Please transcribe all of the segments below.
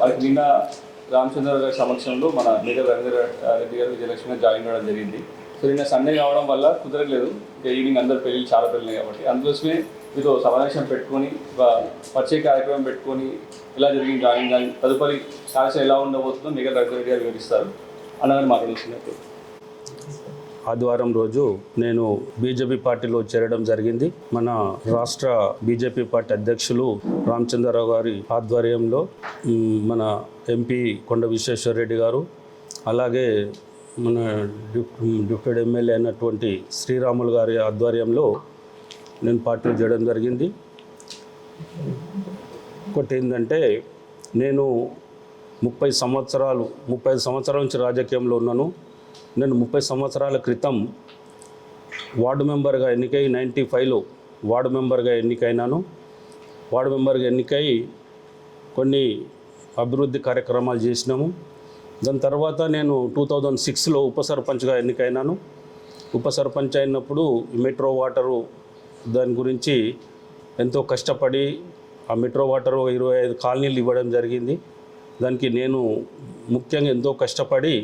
వాళ్ళకి నిన్న రామచంద్ర గారి సమక్షంలో మన మేజర్ రవీంద్ర రెడ్డి గారు విజయలక్ష్మి గారు జాయిన్ అవ్వడం జరిగింది. సో నిన్న సండే కావడం వల్ల కుదరలేదు, ఈవినింగ్ అందరు పెళ్ళి చాలా పెళ్ళినాయి కాబట్టి అందుకోసమే మీతో సమావేశం పెట్టుకొని పరిచయ కార్యక్రమం పెట్టుకొని ఇలా జరిగింది జాయిన్ కానీ తదుపరి కార్యక్రమం ఎలా ఉండబోతుందో మేజర్ రవీంద్ర రెడ్డి గారు వివరిస్తారు అన్నగారు మాట్లాడుతున్నట్టు. ఆదివారం రోజు నేను బీజేపీ పార్టీలో చేరడం జరిగింది. మన రాష్ట్ర బీజేపీ పార్టీ అధ్యక్షులు రామచంద్రరావు గారి ఆధ్వర్యంలో మన ఎంపీ కొండ విశ్వేశ్వర రెడ్డి గారు, అలాగే మన డిప్యూటీ ఎమ్మెల్యే అయినటువంటి శ్రీరాములు గారి ఆధ్వర్యంలో నేను పార్టీలో చేరడం జరిగింది. ఒకటి ఏంటంటే, నేను 35 సంవత్సరాల నుంచి రాజకీయంలో ఉన్నాను. నేను 30 సంవత్సరాల క్రితం వార్డు మెంబర్గా ఎన్నికై 95లో వార్డు మెంబర్గా ఎన్నికైనాను. వార్డు మెంబర్గా ఎన్నికై కొన్ని అభివృద్ధి కార్యక్రమాలు చేసినాము. దాని తర్వాత నేను 2006లో ఉప సర్పంచ్గా ఎన్నికైనాను. ఉప సర్పంచ్ అయినప్పుడు మెట్రో వాటరు దాని గురించి ఎంతో కష్టపడి ఆ మెట్రో వాటరు 25 కాలనీలు ఇవ్వడం జరిగింది. దానికి నేను ముఖ్యంగా ఎంతో కష్టపడి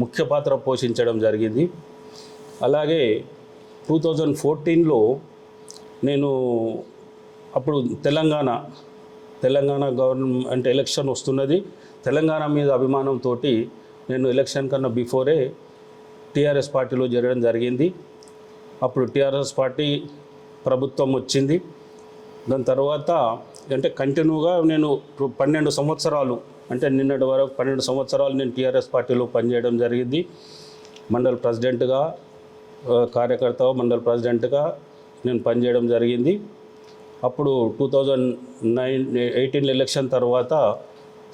ముఖ్య పాత్ర పోషించడం జరిగింది. అలాగే 2014లో నేను అప్పుడు తెలంగాణ గవర్నమెంట్ ఎలక్షన్ వస్తున్నది. తెలంగాణ మీద అభిమానంతో నేను ఎలక్షన్ కన్నా బిఫోరే టీఆర్ఎస్ పార్టీలో చేరడం జరిగింది. అప్పుడు టీఆర్ఎస్ పార్టీ ప్రభుత్వం వచ్చింది. దాని తర్వాత అంటే కంటిన్యూగా నేను 12 సంవత్సరాలు అంటే నిన్నటి వరకు 12 సంవత్సరాలు నేను టీఆర్ఎస్ పార్టీలో పనిచేయడం జరిగింది. మండల్ ప్రెసిడెంట్గా, కార్యకర్త మండల్ ప్రెసిడెంట్గా నేను పనిచేయడం జరిగింది. అప్పుడు 2018 ఎలక్షన్ తర్వాత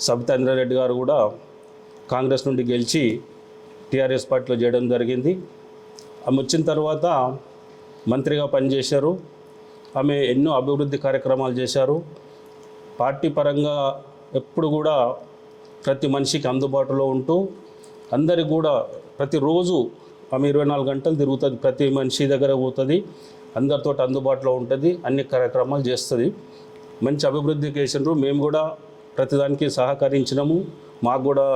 సబితా రెడ్డి గారు కూడా కాంగ్రెస్ నుండి గెలిచి టీఆర్ఎస్ పార్టీలో చేయడం జరిగింది. ఆమె వచ్చిన తర్వాత మంత్రిగా పనిచేశారు. ఆమె ఎన్నో అభివృద్ధి కార్యక్రమాలు చేశారు. పార్టీ పరంగా ఎప్పుడు కూడా ప్రతి మనిషికి అందుబాటులో ఉంటూ అందరికి కూడా ప్రతిరోజు ఆమె 24 గంటలు తిరుగుతుంది, ప్రతి మనిషి దగ్గర పోతుంది, అందరితో అందుబాటులో ఉంటుంది, అన్ని కార్యక్రమాలు చేస్తుంది. మంచి అభివృద్ధి చేసినారు. మేము కూడా ప్రతిదానికి సహకరించినాము. మాకు కూడా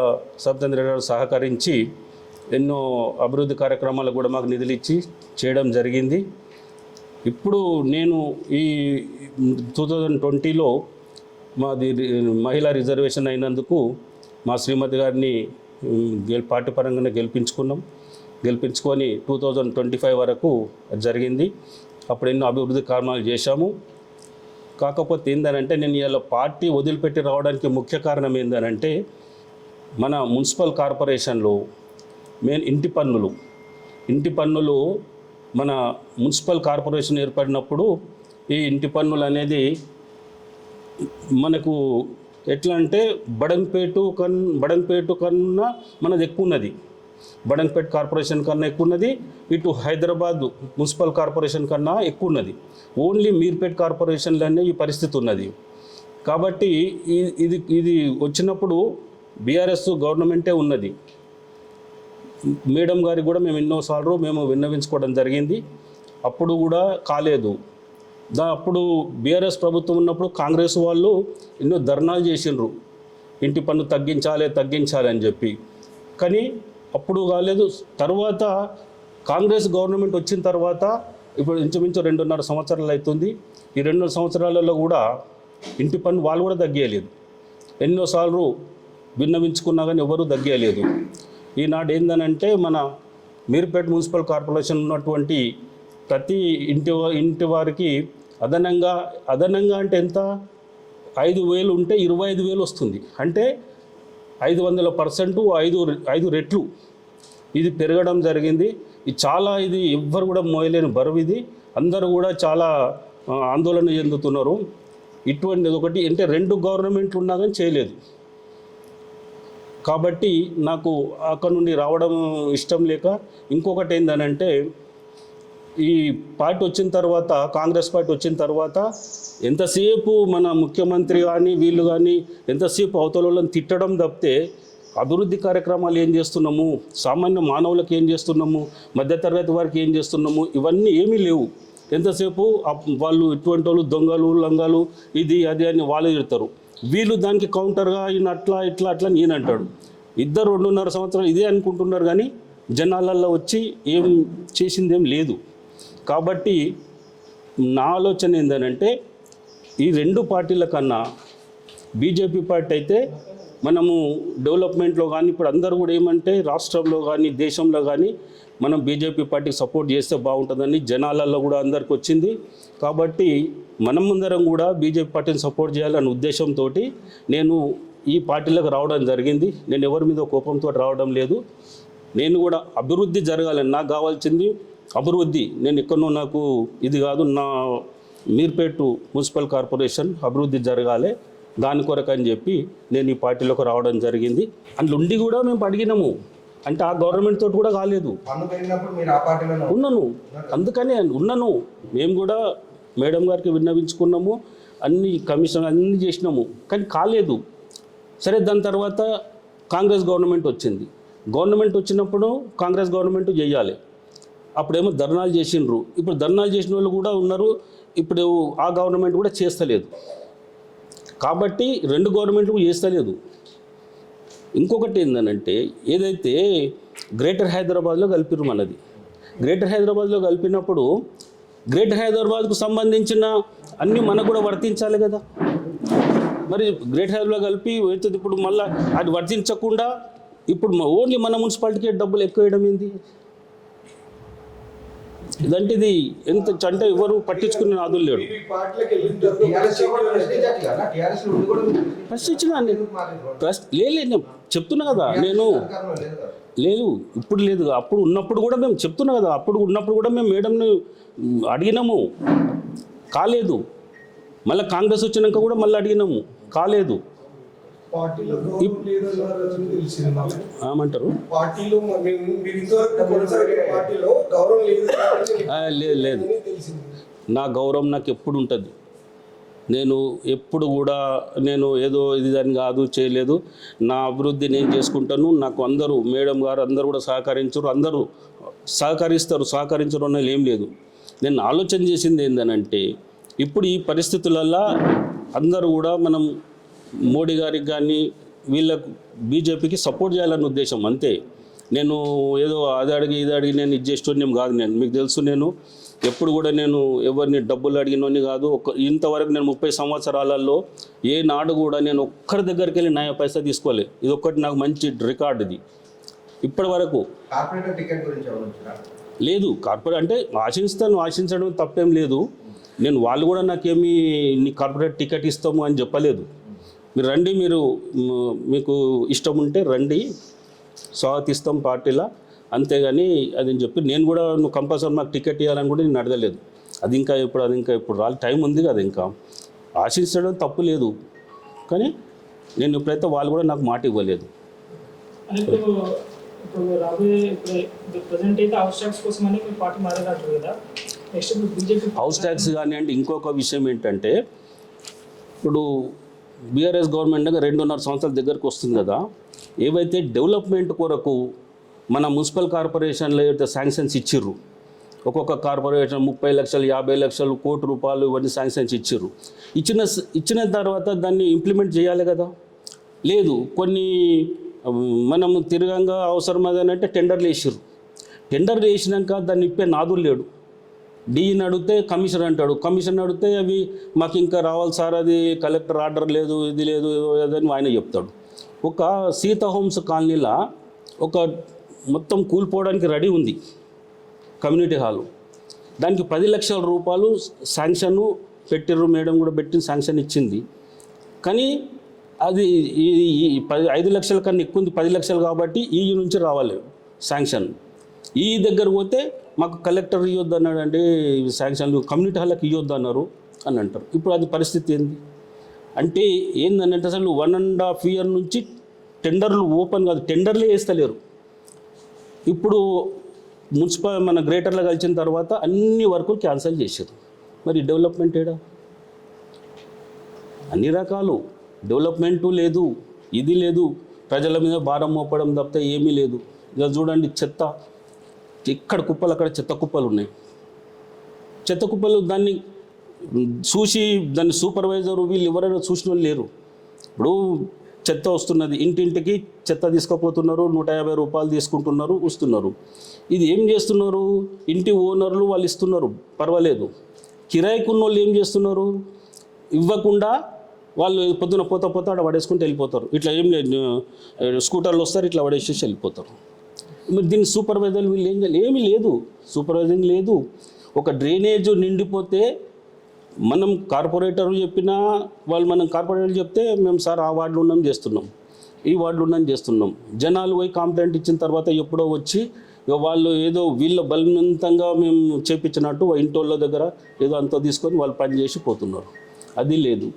సబితా గారు సహకరించి ఎన్నో అభివృద్ధి కార్యక్రమాలు కూడా మాకు నిధులు ఇచ్చి చేయడం జరిగింది. ఇప్పుడు నేను ఈ 2020లో మాది మహిళా రిజర్వేషన్ అయినందుకు మా శ్రీమతి గారిని పార్టీ పరంగానే గెలిపించుకొని 2025 వరకు జరిగింది. అప్పుడు ఎన్నో అభివృద్ధి కార్యక్రమాలు చేశాము. కాకపోతే ఏంటంటే నేను ఇలా పార్టీ వదిలిపెట్టి రావడానికి ముఖ్య కారణం ఏంటంటే, మన మున్సిపల్ కార్పొరేషన్లో మెయిన్ ఇంటి పన్నులు మన మున్సిపల్ కార్పొరేషన్ ఏర్పడినప్పుడు ఈ ఇంటి పన్నులు అనేది మనకు ఎట్లా అంటే బడంపేట కన్నా మనది ఎక్కువ ఉన్నది. బడంపేట కార్పొరేషన్ కన్నా ఎక్కువ ఉన్నది, ఇటు హైదరాబాద్ మున్సిపల్ కార్పొరేషన్ కన్నా ఎక్కువ ఉన్నది. ఓన్లీ మీర్పేట కార్పొరేషన్లోనే ఈ పరిస్థితి ఉన్నది. కాబట్టి ఇది వచ్చినప్పుడు బీఆర్ఎస్ గవర్నమెంటే ఉన్నది. మేడం గారికి కూడా మేము ఎన్నోసార్లు విన్నవించుకోవడం జరిగింది. అప్పుడు కూడా కాలేదు. అప్పుడు బీఆర్ఎస్ ప్రభుత్వం ఉన్నప్పుడు కాంగ్రెస్ వాళ్ళు ఎన్నో ధర్నాలు చేసిండ్రు, ఇంటి పన్ను తగ్గించాలి అని చెప్పి. కానీ అప్పుడు కాలేదు. తర్వాత కాంగ్రెస్ గవర్నమెంట్ వచ్చిన తర్వాత ఇప్పుడు ఇంచుమించు 2.5 సంవత్సరాలు అవుతుంది. ఈ 2 సంవత్సరాలలో కూడా ఇంటి పన్ను వాళ్ళు కూడా తగ్గియలేదు. ఎన్నోసార్లు విన్నవించుకున్నా కానీ ఎవరూ తగ్గియలేదు. ఈనాడు ఏందనంటే, మన మీర్పేట మున్సిపల్ కార్పొరేషన్ ఉన్నటువంటి ప్రతి ఇంటి వారికి అదనంగా అంటే ఎంత, 5,000 ఉంటే 25,000 వస్తుంది. అంటే 500%, 5 రెట్లు ఇది పెరగడం జరిగింది. ఇది ఎవ్వరు కూడా మోయలేని బరువు. ఇది అందరూ కూడా చాలా ఆందోళన చెందుతున్నారు. ఇటువంటిది ఒకటి అంటే 2 గవర్నమెంట్లు ఉన్నా కానీ చేయలేదు. కాబట్టి నాకు అక్కడ నుండి రావడం ఇష్టం లేక, ఇంకొకటి ఏంటంటే, ఈ పార్టీ వచ్చిన తర్వాత, కాంగ్రెస్ పార్టీ వచ్చిన తర్వాత ఎంతసేపు మన ముఖ్యమంత్రి కానీ వీళ్ళు కానీ ఎంతసేపు అవతలను తిట్టడం తప్పితే అభివృద్ధి కార్యక్రమాలు ఏం చేస్తున్నాము, సామాన్య మానవులకు ఏం చేస్తున్నాము, మధ్యతరగతి వారికి ఏం చేస్తున్నాము, ఇవన్నీ ఏమీ లేవు. ఎంతసేపు వాళ్ళు ఇటువంటి వాళ్ళు దొంగలు లంగాలు ఇది అది అని వాళ్ళు తిడతారు. వీళ్ళు దానికి కౌంటర్గా ఈయన అట్లా ఇట్లా అట్లా నేను అంటాడు. ఇద్దరు 2.5 సంవత్సరాలు ఇదే అనుకుంటున్నారు కానీ జనాలల్లో వచ్చి ఏం చేసిందేం లేదు. కాబట్టి నా ఆలోచన ఏంటంటే ఈ రెండు పార్టీల కన్నా బీజేపీ పార్టీ అయితే మనము డెవలప్మెంట్లో కానీ ఇప్పుడు అందరూ కూడా ఏమంటే రాష్ట్రంలో కానీ దేశంలో కానీ మనం బీజేపీ పార్టీకి సపోర్ట్ చేస్తే బాగుంటుందని జనాలలో కూడా అందరికి వచ్చింది. కాబట్టి మనం ముందరం కూడా బీజేపీ పార్టీని సపోర్ట్ చేయాలనే ఉద్దేశంతో నేను ఈ పార్టీలకు రావడం జరిగింది. నేను ఎవరి మీద కోపంతో రావడం లేదు. నేను కూడా అభివృద్ధి జరగాలని నాకు కావాల్సింది అభివృద్ధి. నేను ఎక్కడో నాకు ఇది కాదు, నా మీర్పేట మున్సిపల్ కార్పొరేషన్ అభివృద్ధి జరగాలి, దాని కొరకు అని చెప్పి నేను ఈ పార్టీలోకి రావడం జరిగింది. అందులో ఉండి కూడా మేము అడిగినాము, అంటే ఆ గవర్నమెంట్ తోటి కూడా కాలేదు, ఉన్నాను, అందుకనే ఉన్నాను. మేము కూడా మేడం గారికి విన్నవించుకున్నాము, అన్ని కమిషన్ అన్నీ చేసినాము, కానీ కాలేదు. సరే, దాని తర్వాత కాంగ్రెస్ గవర్నమెంట్ వచ్చింది. గవర్నమెంట్ వచ్చినప్పుడు కాంగ్రెస్ గవర్నమెంట్ చేయాలి. అప్పుడేమో ధర్నాలు చేసిండ్రు. ఇప్పుడు ధర్నాలు చేసిన వాళ్ళు కూడా ఉన్నారు. ఇప్పుడు ఆ గవర్నమెంట్ కూడా చేస్తలేదు. కాబట్టి రెండు గవర్నమెంట్లు చేస్తలేదు. ఇంకొకటి ఏంటంటే ఏదైతే గ్రేటర్ హైదరాబాద్లో కలిపిరు మనది, గ్రేటర్ హైదరాబాద్లో కలిపినప్పుడు గ్రేటర్ హైదరాబాద్కు సంబంధించిన అన్నీ మనకు కూడా వర్తించాలి కదా. మరి గ్రేటర్ హైదరాబాద్ కలిపి అవుతుంది. ఇప్పుడు మళ్ళీ అది వర్తించకుండా ఇప్పుడు ఓన్లీ మన మున్సిపాలిటీకి డబ్బులు ఎక్కువ వేయడం ఏంది? ఇదంటే ఇది ఎంత అంటే ఎవరు పట్టించుకునే నాదులు లేడు. ప్రశ్నించిన నేను చెప్తున్నా కదా, నేను లేదు ఇప్పుడు లేదు, అప్పుడు ఉన్నప్పుడు కూడా మేము చెప్తున్నా కదా, అప్పుడు ఉన్నప్పుడు కూడా మేము మేడంని అడిగినాము, కాలేదు. మళ్ళీ కాంగ్రెస్ వచ్చినాక కూడా మళ్ళీ అడిగినాము, కాలేదు. ఏమంటారు? లేదు లేదు, నా గౌరవం నాకు ఎప్పుడు ఉంటుంది. నేను ఎప్పుడు కూడా నేను ఏదో ఇది దాన్ని కాదు చేయలేదు. నా అభివృద్ధి నేను చేసుకుంటాను. నాకు అందరూ మేడం గారు అందరూ కూడా సహకరించరు, అందరూ సహకరిస్తారు, సహకరించడం అనేది ఏం లేదు. నేను ఆలోచన చేసింది ఏంటంటే ఇప్పుడు ఈ పరిస్థితులల్లో అందరూ కూడా మనం మోడీ గారికి కానీ వీళ్ళకు బీజేపీకి సపోర్ట్ చేయాలన్న ఉద్దేశం అంతే. నేను ఏదో అది అడిగి ఇది అడిగి నేను ఇది చేసేటోని కాదు. నేను మీకు తెలుసు, నేను ఎప్పుడు కూడా నేను ఎవరిని డబ్బులు అడిగినోని కాదు. ఇంతవరకు నేను 30 సంవత్సరాలలో ఏ నాడు కూడా నేను ఒక్కరి దగ్గరికి వెళ్ళి 9 పైసా తీసుకోలేదు. ఇది ఒక్కటి నాకు మంచి రికార్డు. ఇది ఇప్పటి వరకు లేదు. కార్పొరేట్ అంటే ఆశించడం తప్పేం లేదు. నేను వాళ్ళు కూడా నాకేమీ నీ కార్పొరేట్ టికెట్ ఇస్తాము అని చెప్పలేదు. మీరు రండి, మీకు ఇష్టం ఉంటే రండి, స్వాగతిస్తాం పార్టీలో, అంతేగాని అది అని చెప్పి నేను కూడా నువ్వు కంపల్సరీ మాకు టికెట్ ఇవ్వాలని కూడా నేను అడగలేదు. అది ఇంకా ఇప్పుడు రాలి టైం ఉంది కదా, ఇంకా ఆశించడం తప్పు లేదు. కానీ నేను ఎప్పుడైతే వాళ్ళు కూడా నాకు మాట ఇవ్వలేదు. హౌస్ ట్యాక్స్ కానీ అంటే ఇంకొక విషయం ఏంటంటే ఇప్పుడు బీఆర్ఎస్ గవర్నమెంట్ 2.5 సంవత్సరాల దగ్గరకు వస్తుంది కదా. ఏవైతే డెవలప్మెంట్ కొరకు మన మున్సిపల్ కార్పొరేషన్లో ఏదైతే శాంక్షన్స్ ఇచ్చిర్రు, ఒక్కొక్క కార్పొరేషన్ 30 లక్షలు 50 లక్షలు ₹1 కోటి ఇవన్నీ శాంక్షన్స్ ఇచ్చిన తర్వాత దాన్ని ఇంప్లిమెంట్ చేయాలి కదా. లేదు, కొన్ని మనము తిరగంగా అవసరం అదనంటే టెండర్లు వేసిర్రు. టెండర్లు వేసినాక దాన్ని ఇప్పే నాదులు లేడు. డీని అడిగితే కమిషన్ అంటాడు, కమిషన్ అడిగితే అవి మాకు ఇంకా రావాలి సార్, అది కలెక్టర్ ఆర్డర్ లేదు, ఇది లేదు అని ఆయన చెప్తాడు. ఒక సీతా హోమ్స్ కాలనీలో ఒక మొత్తం కూలిపోవడానికి రెడీ ఉంది కమ్యూనిటీ హాలు. దానికి 10 లక్షల రూపాయలు శాంక్షన్ పెట్టిర్రు, మేడం కూడా పెట్టి శాంక్షన్ ఇచ్చింది. కానీ అది 5 లక్షల కన్నా ఎక్కువ ఉంది, 10 లక్షలు కాబట్టి ఈ నుంచి రావాలి శాంక్షన్. ఈ దగ్గర పోతే మాకు కలెక్టర్ ఇవ్వద్దు అన్నాడు, అంటే శాంక్షన్లు కమ్యూనిటీ హాల్కి ఇవ్వద్దు అన్నారు అని అంటారు. ఇప్పుడు అది పరిస్థితి ఏంది అంటే ఏంటంటే అసలు 1.5 year నుంచి టెండర్లు ఓపెన్ కాదు, టెండర్లే వేస్తలేరు. ఇప్పుడు మన గ్రేటర్లో కలిసిన తర్వాత అన్ని వర్కులు క్యాన్సిల్ చేశారు. మరి డెవలప్మెంట్ ఏడా? అన్ని రకాలు డెవలప్మెంటు లేదు, ఇది లేదు, ప్రజల మీద భారం మోపడం తప్పితే ఏమీ లేదు. ఇలా చూడండి, చెత్త ఎక్కడ కుప్పలు అక్కడ చెత్త కుప్పలు ఉన్నాయి. చెత్త కుప్పలు దాన్ని చూసి దాన్ని సూపర్వైజరు వీళ్ళు ఎవరైనా చూసిన వాళ్ళు లేరు. ఇప్పుడు చెత్త వస్తున్నది, ఇంటింటికి చెత్త తీసుకుపోతున్నారు, 150 రూపాయలు తీసుకుంటున్నారు, వస్తున్నారు. ఇది ఏం చేస్తున్నారు? ఇంటి ఓనర్లు వాళ్ళు ఇస్తున్నారు, పర్వాలేదు. కిరాయికున్న వాళ్ళు ఏం చేస్తున్నారు? ఇవ్వకుండా వాళ్ళు పొద్దున పోతా అక్కడ పడేసుకుంటూ వెళ్ళిపోతారు. ఇట్లా ఏం లేదు, స్కూటర్లు వస్తారు, ఇట్లా పడేసేసి వెళ్ళిపోతారు. మరి దీన్ని సూపర్వైజర్ వీళ్ళు ఏం చేయాలి? ఏమీ లేదు, సూపర్వైజింగ్ లేదు. ఒక డ్రైనేజ్ నిండిపోతే మనం కార్పొరేటర్ చెప్పినా వాళ్ళు, మనం కార్పొరేటర్ చెప్తే మేము సార్ ఆ వార్డులో ఉన్నాం చేస్తున్నాం, ఈ వార్డులో ఉన్నాం చేస్తున్నాం. జనాలు పోయి కంప్లైంట్ ఇచ్చిన తర్వాత ఎప్పుడో వచ్చి ఇక వాళ్ళు ఏదో వీళ్ళ బలవంతంగా మేము చేపించినట్టు ఇంటోళ్ళ దగ్గర ఏదో అంతా తీసుకొని వాళ్ళు పని చేసి పోతున్నారు. అది లేదు.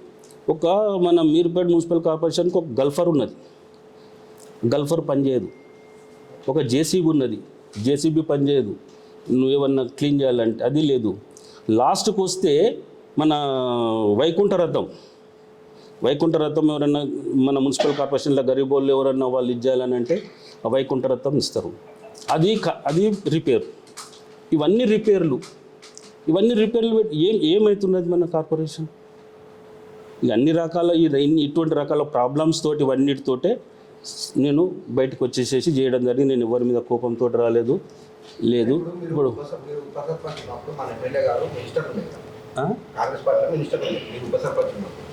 ఒక మన మీర్పేట్ మున్సిపల్ కార్పొరేషన్కి ఒక గల్ఫర్ ఉన్నది, గల్ఫర్ పనిచేయదు. ఒక జేసీబీ ఉన్నది, జేసీబీ పనిచేయదు. నువ్వు ఏమన్నా క్లీన్ చేయాలంటే అది లేదు. లాస్ట్కి వస్తే మన వైకుంఠ రథం ఎవరన్నా మన మున్సిపల్ కార్పొరేషన్లో గరీబ్ వాళ్ళు ఎవరన్నా వాళ్ళు ఇచ్చేయాలని అంటే ఆ వైకుంఠ రథం ఇస్తారు. అది రిపేర్. ఇవన్నీ రిపేర్లు ఏమవుతున్నది మన కార్పొరేషన్? ఇక అన్ని రకాల ఇటువంటి రకాల ప్రాబ్లమ్స్ తోటి ఇవన్నిటితోటే నేను బయటకు వచ్చేసేసి చేయడం జరిగింది. నేను ఎవరి మీద కోపంతో రాలేదు. ఇప్పుడు కాంగ్రెస్ పార్టీలో మినిస్టర్ మీరు ఉప సర్పంచ్ ఉన్నప్పుడు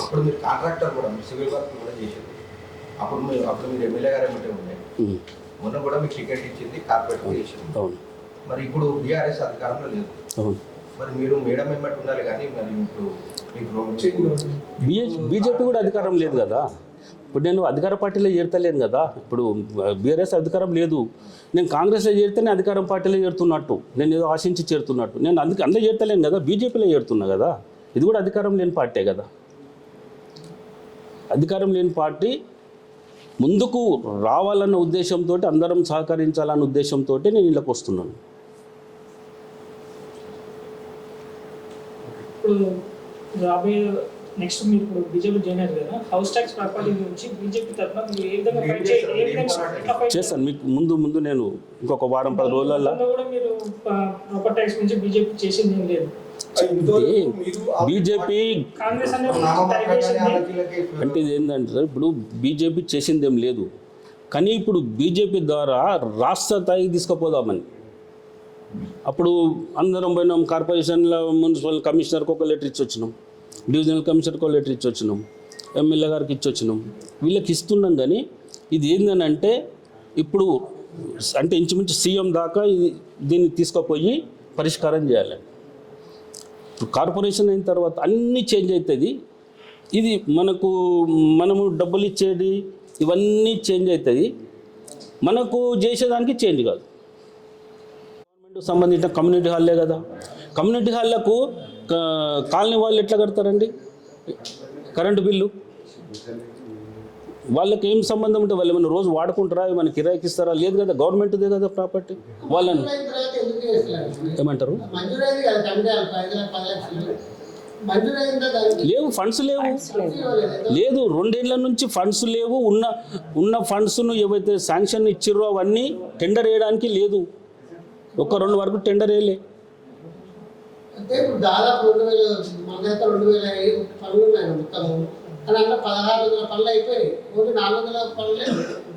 అప్పుడు మీరు కాంట్రాక్టర్ కూడా సివిల్ వర్క్ కూడా చేసేది. అప్పుడు మీరు ఎమ్మెల్యే గారు ఏమంటే ఉండే మొన్న కూడా మీకు టికెట్ ఇచ్చింది, కార్పొరేటర్ చేసింది. మరి ఇప్పుడు బీఆర్ఎస్ అధికారంలో లేదు. మరి మీరు మేడం ఏమంటే ఉండాలి కానీ మరి ఇప్పుడు మీకు బీజేపీ కూడా అధికారం లేదు కదా. ఇప్పుడు నేను అధికార పార్టీలో చేరతలేను కదా. ఇప్పుడు బీఆర్ఎస్ అధికారం లేదు, నేను కాంగ్రెస్లో చేరితేనే అధికారం పార్టీలో చేరుతున్నట్టు, నేను ఏదో ఆశించి చేరుతున్నట్టు. నేను అందులో చేరతలేను కదా, బీజేపీలో చేరుతున్నా కదా. ఇది కూడా అధికారం లేని పార్టీ కదా. అధికారం లేని పార్టీ ముందుకు రావాలన్న ఉద్దేశంతో, అందరం సహకరించాలన్న ఉద్దేశంతో నేను ఇళ్ళకి వస్తున్నాను. ఇప్పుడు రాబోయే నెక్స్ట్ మీరు ఇప్పుడు బీజేపీ జాయిన్ అయ్యారు కదా, హౌస్ ట్యాక్స్ ప్రాపర్టీ గురించి బీజేపీ తరఫున మీరు ఏ విధంగా చేస్తాను. మీకు ముందు నేను ఇంకొక వారం 10 రోజులలో కూడా మీరు ప్రాపర్టీ ట్యాక్స్ నుంచి బీజేపీ చేసింది ఏం లేదు. బీజేపీ కాంగ్రెస్ అంటే ఇది ఏంటంటే ఇప్పుడు బీజేపీ చేసింది ఏం లేదు, కానీ ఇప్పుడు బీజేపీ ద్వారా రాష్ట్ర స్థాయికి తీసుకుపోదామని. అప్పుడు అందరం పోయినాం, కార్పొరేషన్లో మున్సిపల్ కమిషనర్కి ఒక లెటర్ ఇచ్చి వచ్చినాం, డివిజనల్ కమిషనర్కి ఒక లెటర్ ఇచ్చి వచ్చినాం, ఎమ్మెల్యే గారికి ఇచ్చి వచ్చినాం. వీళ్ళకి ఇస్తున్నాం. కానీ ఇది ఏందని అంటే ఇప్పుడు అంటే ఇంచుమించు సీఎం దాకా దీన్ని తీసుకుపోయి పరిష్కారం చేయాలి. ఇప్పుడు కార్పొరేషన్ అయిన తర్వాత అన్నీ చేంజ్ అవుతుంది. ఇది మనము డబ్బులు ఇచ్చేది ఇవన్నీ చేంజ్ అవుతుంది, మనకు చేసేదానికి చేంజ్ కాదు. గవర్నమెంట్కి సంబంధించిన కమ్యూనిటీ హాల్లే కదా. కమ్యూనిటీ హాల్లకు కాలనీ వాళ్ళు ఎట్లా కడతారండి కరెంటు బిల్లు? వాళ్ళకి ఏం సంబంధం ఉంటుంది? వాళ్ళు ఏమైనా రోజు వాడుకుంటారా, ఏమైనా కిరాయికి ఇస్తారా? లేదు కదా, గవర్నమెంట్దే కదా ప్రాపర్టీ. వాళ్ళని ఏమంటారు? లేవు, ఫండ్స్ లేవు. లేదు, 2 ఏళ్ల నుంచి ఫండ్స్ లేవు. ఉన్న ఫండ్స్ను ఏవైతే శాంక్షన్ ఇచ్చిర్రో అవన్నీ టెండర్ వేయడానికి లేదు. 1-2 వరకు టెండర్ వేయలే. అంటే ఇప్పుడు దాదాపు 2000 మన దగ్గర 2000 పనులు ఉన్నాయి మొత్తం. కానీ అందులో 1600 పనులు అయిపోయాయి. ఓన్లీ 400 పనులే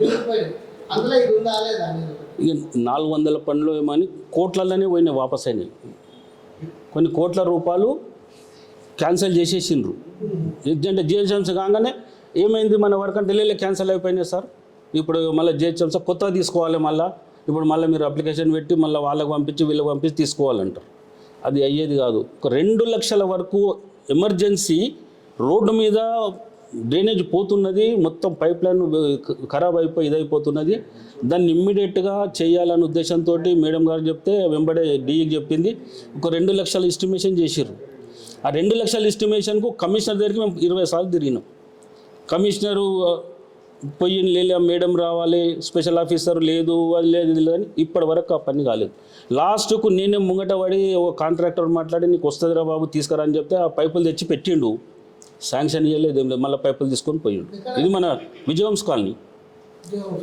దిగిపోయాయి. అందులో ఇది ఉందా లేదా? ఇక 400 పనులు ఏమని కోట్లలోనే పోయినాయి, వాపస్ అయినాయి. కొన్ని కోట్ల రూపాయలు క్యాన్సిల్ చేసేసిండ్రు. అంటే జిహెచ్ఎంసీ కాగానే ఏమైంది, మన వర్క్ అంటే క్యాన్సిల్ అయిపోయినాయి సార్. ఇప్పుడు మళ్ళీ జిహెచ్ఎంసీ కొత్తగా తీసుకోవాలి. ఇప్పుడు మళ్ళీ మీరు అప్లికేషన్ పెట్టి మళ్ళీ వాళ్ళకి పంపించి వీళ్ళకి పంపించి తీసుకోవాలంటారు. అది అయ్యేది కాదు. 2 లక్షల వరకు ఎమర్జెన్సీ రోడ్డు మీద డ్రైనేజ్ పోతున్నది, మొత్తం పైప్ లైన్ ఖరాబ్ అయిపోయి ఇదైపోతున్నది. దాన్ని ఇమ్మీడియట్గా చేయాలనే ఉద్దేశంతో మేడం గారు చెప్తే వెంబడే డీఈకి చెప్పింది. ఒక 2 లక్షల ఎస్టిమేషన్ చేసిర్రు. ఆ 2 లక్షల ఎస్టిమేషన్కు కమిషనర్ దగ్గరికి మేము 20 సార్లు తిరిగినాం. కమిషనరు పోయి లేదా మేడం రావాలి, స్పెషల్ ఆఫీసర్ లేదు, అది లేదు, ఇది లేదని ఇప్పటి వరకు ఆ పని కాలేదు. లాస్ట్కు నేనే ముంగట పడి ఒక కాంట్రాక్టర్ మాట్లాడి నీకు వస్తుందిరా బాబు తీసుకురా అని చెప్తే ఆ పైపులు తెచ్చి పెట్టిండు. శాంక్షన్ ఇవ్వలేదు, ఏం లేదు, మళ్ళీ పైపులు తీసుకొని పోయిండు. ఇది మన విజయవంశ కాలనీ.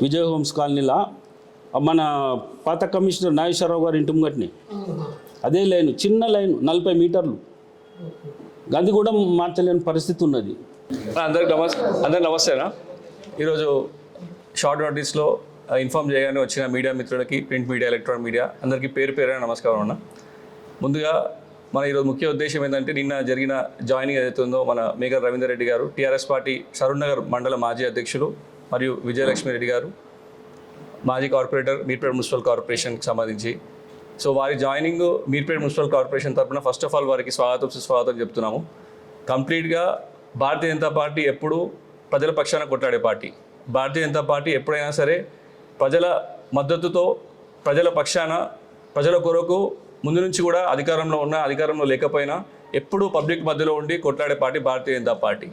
విజయవంశ కాలనీలా మన పాత కమిషనర్ నాగేశ్వరరావు గారి ఇంటి ముంగట్ని అదే లైన్, చిన్న లైన్ 40 మీటర్లు, అది కూడా మార్చలేని పరిస్థితి ఉన్నది. అందరికి నమస్తేనా. ఈరోజు షార్ట్ నోటీస్లో ఇన్ఫామ్ చేయగానే వచ్చిన మీడియా మిత్రులకి, ప్రింట్ మీడియా, ఎలక్ట్రానిక్ మీడియా అందరికీ పేరు పేరైన నమస్కారం అన్న. ముందుగా మన ఈరోజు ముఖ్య ఉద్దేశం ఏంటంటే, నిన్న జరిగిన జాయినింగ్ ఏదైతే ఉందో మన మేఘర్ రవీందర్ రెడ్డి గారు, టీఆర్ఎస్ పార్టీ సరూర్నగర్ మండల మాజీ అధ్యక్షులు, మరియు విజయలక్ష్మి రెడ్డి గారు మాజీ కార్పొరేటర్ మీర్పేట్ మున్సిపల్ కార్పొరేషన్కి సంబంధించి. సో వారి జాయినింగ్ మీర్పేట్ మున్సిపల్ కార్పొరేషన్ తరఫున ఫస్ట్ ఆఫ్ ఆల్ వారికి స్వాగతం సుస్వాగతం చెప్తున్నాము. కంప్లీట్గా భారతీయ జనతా పార్టీ ఎప్పుడు ప్రజల పక్షాన కొట్లాడే పార్టీ. భారతీయ జనతా పార్టీ ఎప్పుడైనా సరే ప్రజల మద్దతుతో, ప్రజల పక్షాన, ప్రజల కొరకు ముందు నుంచి కూడా అధికారంలో ఉన్న, అధికారంలో లేకపోయినా ఎప్పుడూ పబ్లిక్ మధ్యలో ఉండి కొట్లాడే పార్టీ భారతీయ జనతా పార్టీ.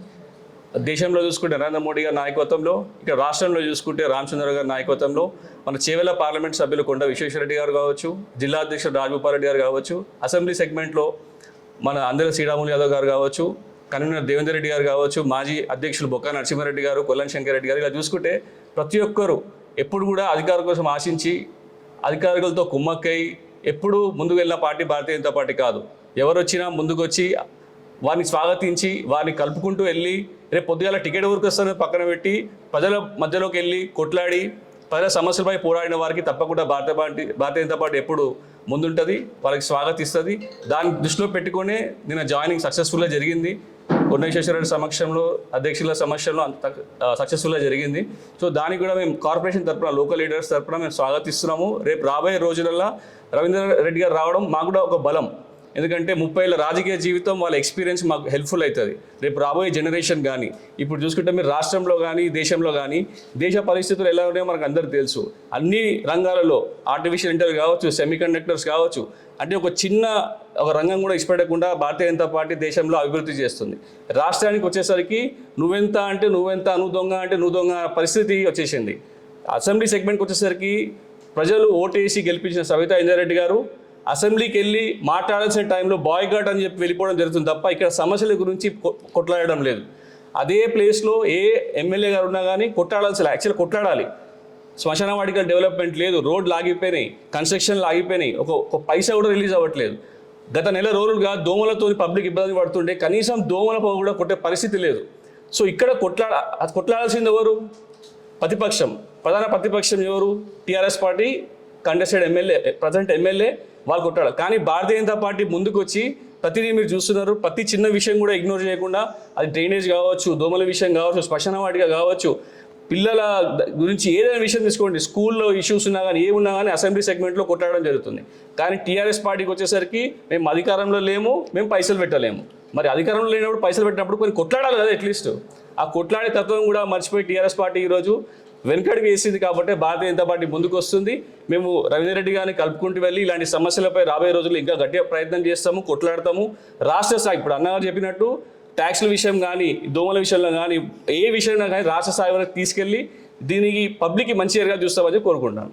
దేశంలో చూసుకుంటే నరేంద్ర మోడీ గారి నాయకత్వంలో, ఇక్కడ రాష్ట్రంలో చూసుకుంటే రామచంద్ర గారి నాయకత్వంలో మన చేవెళ్ల పార్లమెంట్ సభ్యులు కొండ విశ్వేశ్వరరెడ్డి గారు కావచ్చు, జిల్లా అధ్యక్షుడు రాజగోపాల్ రెడ్డి గారు కావచ్చు, అసెంబ్లీ సెగ్మెంట్లో మన అందరి శ్రీరాములు యాదవ్ గారు కావచ్చు, కన్వీనర్ దేవేందర్ రెడ్డి గారు కావచ్చు, మాజీ అధ్యక్షులు బొక్క నరసింహారెడ్డి గారు, కొల్లం శంకర్ రెడ్డి గారు, ఇలా చూసుకుంటే ప్రతి ఒక్కరు ఎప్పుడు కూడా అధికారం కోసం ఆశించి అధికారులతో కుమ్మక్కై ఎప్పుడు ముందుకు వెళ్ళిన పార్టీ భారతీయ జనతా పార్టీ కాదు. ఎవరు వచ్చినా ముందుకు వచ్చి వారిని స్వాగతించి వారిని కలుపుకుంటూ వెళ్ళి రేపు పొద్దుగాల టికెట్ ఊరికి వస్తారని పక్కన పెట్టి ప్రజల మధ్యలోకి వెళ్ళి కొట్లాడి ప్రజల సమస్యలపై పోరాడిన వారికి తప్పకుండా భారతీయ జనతా పార్టీ ఎప్పుడు ముందుంటుంది, వాళ్ళకి స్వాగతిస్తుంది. దాన్ని దృష్టిలో పెట్టుకునే నిన్న జాయినింగ్ సక్సెస్ఫుల్గా జరిగింది. కొండ విశ్వేశ్వరరెడ్డి సమక్షంలో, అధ్యక్షుల సమక్షంలో అంత సక్సెస్ఫుల్గా జరిగింది. సో దానికి కూడా మేము కార్పొరేషన్ తరఫున, లోకల్ లీడర్స్ తరఫున మేము స్వాగతిస్తున్నాము. రేపు రాబోయే రోజులలో రవీందర్ రెడ్డి గారు రావడం మాకు కూడా ఒక బలం. ఎందుకంటే 30 ఏళ్ళ రాజకీయ జీవితం, వాళ్ళ ఎక్స్పీరియన్స్ మాకు హెల్ప్ఫుల్ అవుతుంది. రేపు రాబోయే జనరేషన్ కానీ, ఇప్పుడు చూసుకుంటే మీరు రాష్ట్రంలో కానీ దేశంలో కానీ దేశ పరిస్థితులు ఎలా ఉన్నాయో మనకు అందరికీ తెలుసు. అన్ని రంగాలలో ఆర్టిఫిషియల్ ఇంటెలిజెన్స్ కావచ్చు, సెమీ కండక్టర్స్ కావచ్చు, అంటే ఒక రంగం కూడా ఇష్టపడకుండా భారతీయ జనతా పార్టీ దేశంలో అభివృద్ధి చేస్తుంది. రాష్ట్రానికి వచ్చేసరికి నువ్వెంత అంటే నువ్వెంత, నువ్వు దొంగ అంటే నువ్వు దొంగ పరిస్థితి వచ్చేసింది. అసెంబ్లీ సెగ్మెంట్కి వచ్చేసరికి ప్రజలు ఓటేసి గెలిపించిన సవితా ఇంద్రారెడ్డి గారు అసెంబ్లీకి వెళ్ళి మాట్లాడాల్సిన టైంలో బాయ్కాట్ అని చెప్పి వెళ్ళిపోవడం జరుగుతుంది తప్ప ఇక్కడ సమస్యల గురించి కొట్లాడడం లేదు. అదే ప్లేస్లో ఏ ఎమ్మెల్యే గారు ఉన్నా కానీ యాక్చువల్ కొట్లాడాలి. శ్మశాన వాటికల్ డెవలప్మెంట్ లేదు, రోడ్లు ఆగిపోయినాయి, కన్స్ట్రక్షన్లు ఆగిపోయినాయి, ఒక పైసా కూడా రిలీజ్ అవ్వట్లేదు. గత నెల రోజులుగా దోమలతో పబ్లిక్ ఇబ్బంది పడుతుంటే కనీసం దోమల పొగ కూడా కొట్టే పరిస్థితి లేదు. సో ఇక్కడ కొట్లాడాల్సింది ఎవరు? ప్రతిపక్షం. ప్రధాన ప్రతిపక్షం ఎవరు? TRS party contested MLA, present MLA, వాళ్ళు కొట్టాడు. కానీ భారతీయ జనతా పార్టీ ముందుకు వచ్చి ప్రతిదీ మీరు చూస్తున్నారు, ప్రతి చిన్న విషయం కూడా ఇగ్నోర్ చేయకుండా, అది డ్రైనేజ్ కావచ్చు, దోమల విషయం కావచ్చు, శ్మశాన వాటిక కావచ్చు, పిల్లల గురించి ఏదైనా విషయం తీసుకోండి, స్కూల్లో ఇష్యూస్ ఉన్నా కానీ ఏమున్నా కానీ అసెంబ్లీ సెగ్మెంట్లో కొట్టాడడం జరుగుతుంది. కానీ టీఆర్ఎస్ పార్టీకి వచ్చేసరికి మేము అధికారంలో లేము, మేము పైసలు పెట్టలేము. మరి అధికారంలో లేనప్పుడు పైసలు పెట్టినప్పుడు కొన్ని కొట్లాడాలి కదా అట్లీస్ట్. ఆ కొట్లాడే తత్వం కూడా మర్చిపోయి టీఆర్ఎస్ పార్టీ ఈరోజు వెనుకడికి వేసింది. కాబట్టి భారతీయ జనతా పార్టీ ముందుకు వస్తుంది. మేము రవీందర్ రెడ్డి గారిని కలుపుకుంటూ వెళ్ళి ఇలాంటి సమస్యలపై రాబోయే రోజుల్లో ఇంకా గట్టిగా ప్రయత్నం చేస్తాము, కొట్లాడతాము. రాష్ట్ర స్థాయి, ఇప్పుడు అన్నగారు చెప్పినట్టు ట్యాక్స్ల విషయం కానీ, దోమల విషయంలో కానీ, ఏ విషయంలో కానీ రాష్ట్ర స్థాయి వరకు తీసుకెళ్ళి దీనికి పబ్లిక్కి మంచి ఏరుగా చూస్తామని కోరుకుంటాను.